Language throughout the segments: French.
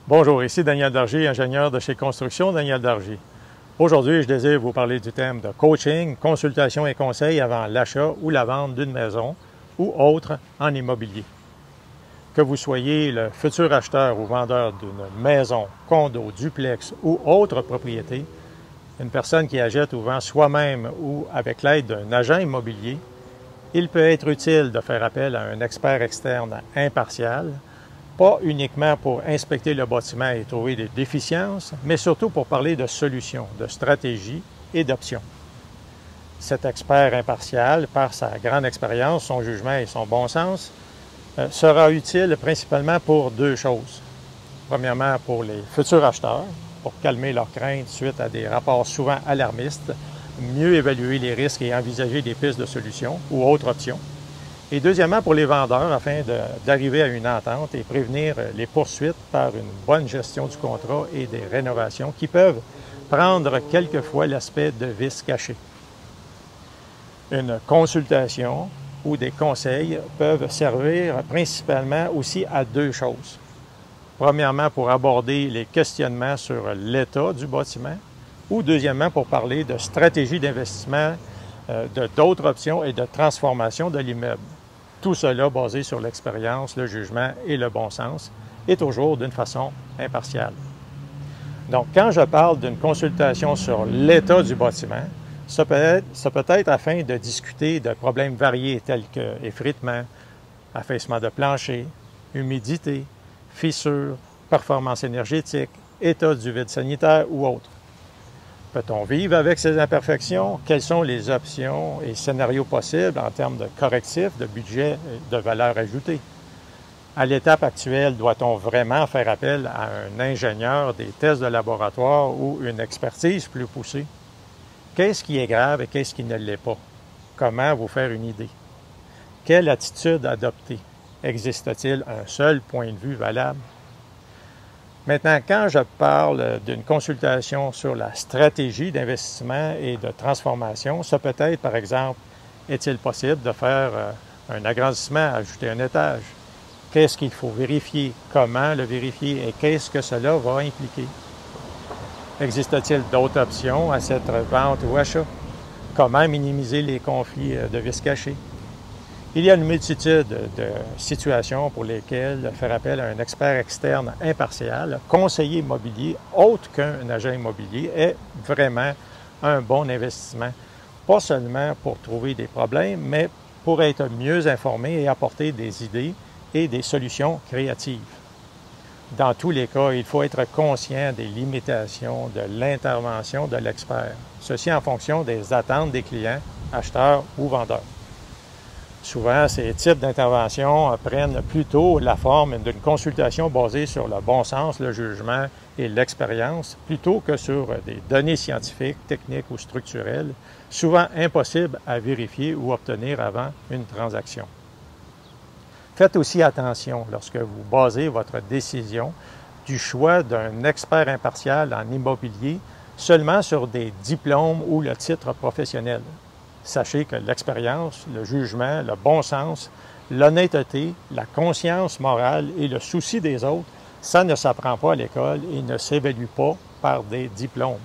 Bonjour, ici Daniel Dargy, ingénieur de chez Construction Daniel Dargy. Aujourd'hui, je désire vous parler du thème de coaching, consultation et conseil avant l'achat ou la vente d'une maison ou autre en immobilier. Que vous soyez le futur acheteur ou vendeur d'une maison, condo, duplex ou autre propriété, une personne qui achète ou vend soi-même ou avec l'aide d'un agent immobilier, il peut être utile de faire appel à un expert externe impartial, pas uniquement pour inspecter le bâtiment et trouver des déficiences, mais surtout pour parler de solutions, de stratégies et d'options. Cet expert impartial, par sa grande expérience, son jugement et son bon sens, sera utile principalement pour deux choses. Premièrement, pour les futurs acheteurs, pour calmer leurs craintes suite à des rapports souvent alarmistes, mieux évaluer les risques et envisager des pistes de solutions ou autres options. Et deuxièmement, pour les vendeurs, afin d'arriver à une entente et prévenir les poursuites par une bonne gestion du contrat et des rénovations qui peuvent prendre quelquefois l'aspect de vices cachés. Une consultation ou des conseils peuvent servir principalement aussi à deux choses. Premièrement, pour aborder les questionnements sur l'état du bâtiment, ou deuxièmement, pour parler de stratégie d'investissement, d'autres options et de transformation de l'immeuble. Tout cela basé sur l'expérience, le jugement et le bon sens, et toujours d'une façon impartiale. Donc, quand je parle d'une consultation sur l'état du bâtiment, ça peut être afin de discuter de problèmes variés tels que effritement, affaissement de plancher, humidité, fissures, performance énergétique, état du vide sanitaire ou autre. Peut-on vivre avec ces imperfections? Quelles sont les options et scénarios possibles en termes de correctifs, de budget et de valeur ajoutée? À l'étape actuelle, doit-on vraiment faire appel à un ingénieur, des tests de laboratoire ou une expertise plus poussée? Qu'est-ce qui est grave et qu'est-ce qui ne l'est pas? Comment vous faire une idée? Quelle attitude adopter? Existe-t-il un seul point de vue valable? Maintenant, quand je parle d'une consultation sur la stratégie d'investissement et de transformation, ça peut être, par exemple, est-il possible de faire un agrandissement, ajouter un étage? Qu'est-ce qu'il faut vérifier? Comment le vérifier? Et qu'est-ce que cela va impliquer? Existe-t-il d'autres options à cette vente ou achat? Comment minimiser les conflits de vices cachés? Il y a une multitude de situations pour lesquelles faire appel à un expert externe impartial, conseiller immobilier, autre qu'un agent immobilier, est vraiment un bon investissement. Pas seulement pour trouver des problèmes, mais pour être mieux informé et apporter des idées et des solutions créatives. Dans tous les cas, il faut être conscient des limitations de l'intervention de l'expert, ceci en fonction des attentes des clients, acheteurs ou vendeurs. Souvent, ces types d'interventions prennent plutôt la forme d'une consultation basée sur le bon sens, le jugement et l'expérience, plutôt que sur des données scientifiques, techniques ou structurelles, souvent impossibles à vérifier ou obtenir avant une transaction. Faites aussi attention lorsque vous basez votre décision du choix d'un expert impartial en immobilier seulement sur des diplômes ou le titre professionnel. Sachez que l'expérience, le jugement, le bon sens, l'honnêteté, la conscience morale et le souci des autres, ça ne s'apprend pas à l'école et ne s'évalue pas par des diplômes.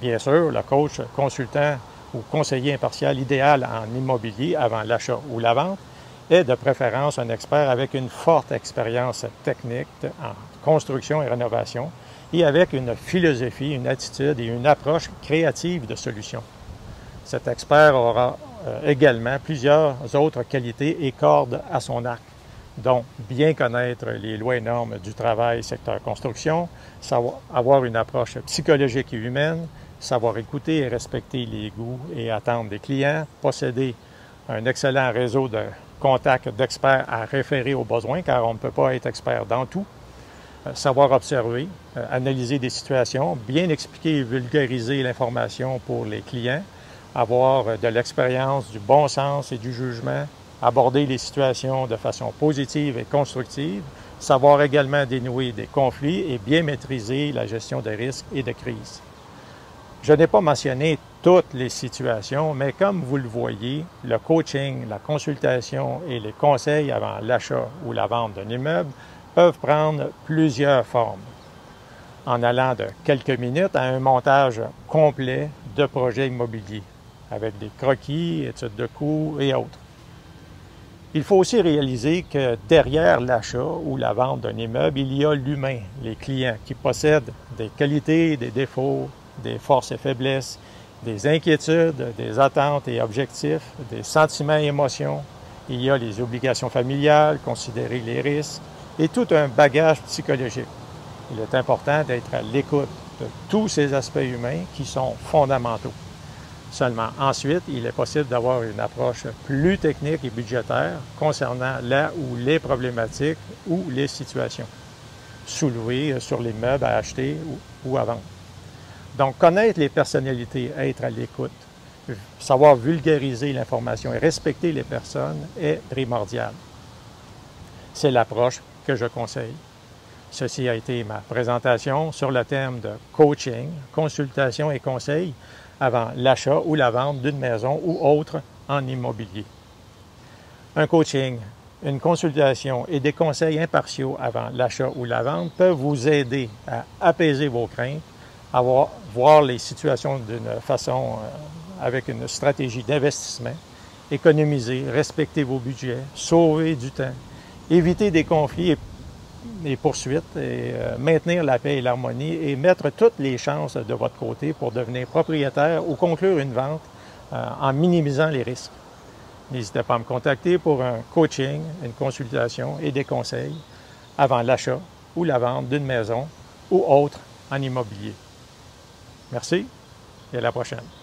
Bien sûr, le coach, consultant ou conseiller impartial idéal en immobilier avant l'achat ou la vente est de préférence un expert avec une forte expérience technique en construction et rénovation et avec une philosophie, une attitude et une approche créative de solutions. Cet expert aura également plusieurs autres qualités et cordes à son arc, dont bien connaître les lois et normes du travail secteur construction, avoir une approche psychologique et humaine, savoir écouter et respecter les goûts et attentes des clients, posséder un excellent réseau de contacts d'experts à référer aux besoins, car on ne peut pas être expert dans tout, savoir observer, analyser des situations, bien expliquer et vulgariser l'information pour les clients, avoir de l'expérience, du bon sens et du jugement, aborder les situations de façon positive et constructive, savoir également dénouer des conflits et bien maîtriser la gestion des risques et de crises. Je n'ai pas mentionné toutes les situations, mais comme vous le voyez, le coaching, la consultation et les conseils avant l'achat ou la vente d'un immeuble peuvent prendre plusieurs formes, en allant de quelques minutes à un montage complet de projets immobiliers, avec des croquis, études de coûts et autres. Il faut aussi réaliser que derrière l'achat ou la vente d'un immeuble, il y a l'humain, les clients qui possèdent des qualités, des défauts, des forces et faiblesses, des inquiétudes, des attentes et objectifs, des sentiments et émotions. Il y a les obligations familiales, considérer les risques et tout un bagage psychologique. Il est important d'être à l'écoute de tous ces aspects humains qui sont fondamentaux. Seulement ensuite, il est possible d'avoir une approche plus technique et budgétaire concernant la ou les problématiques ou les situations soulevées sur les meubles à acheter ou à vendre. Donc, connaître les personnalités, être à l'écoute, savoir vulgariser l'information et respecter les personnes est primordial. C'est l'approche que je conseille. Ceci a été ma présentation sur le thème de coaching, consultation et conseil avant l'achat ou la vente d'une maison ou autre en immobilier. Un coaching, une consultation et des conseils impartiaux avant l'achat ou la vente peuvent vous aider à apaiser vos craintes, à voir les situations d'une façon avec une stratégie d'investissement, économiser, respecter vos budgets, sauver du temps, éviter des conflits et poursuites, et maintenir la paix et l'harmonie et mettre toutes les chances de votre côté pour devenir propriétaire ou conclure une vente en minimisant les risques. N'hésitez pas à me contacter pour un coaching, une consultation et des conseils avant l'achat ou la vente d'une maison ou autre en immobilier. Merci et à la prochaine.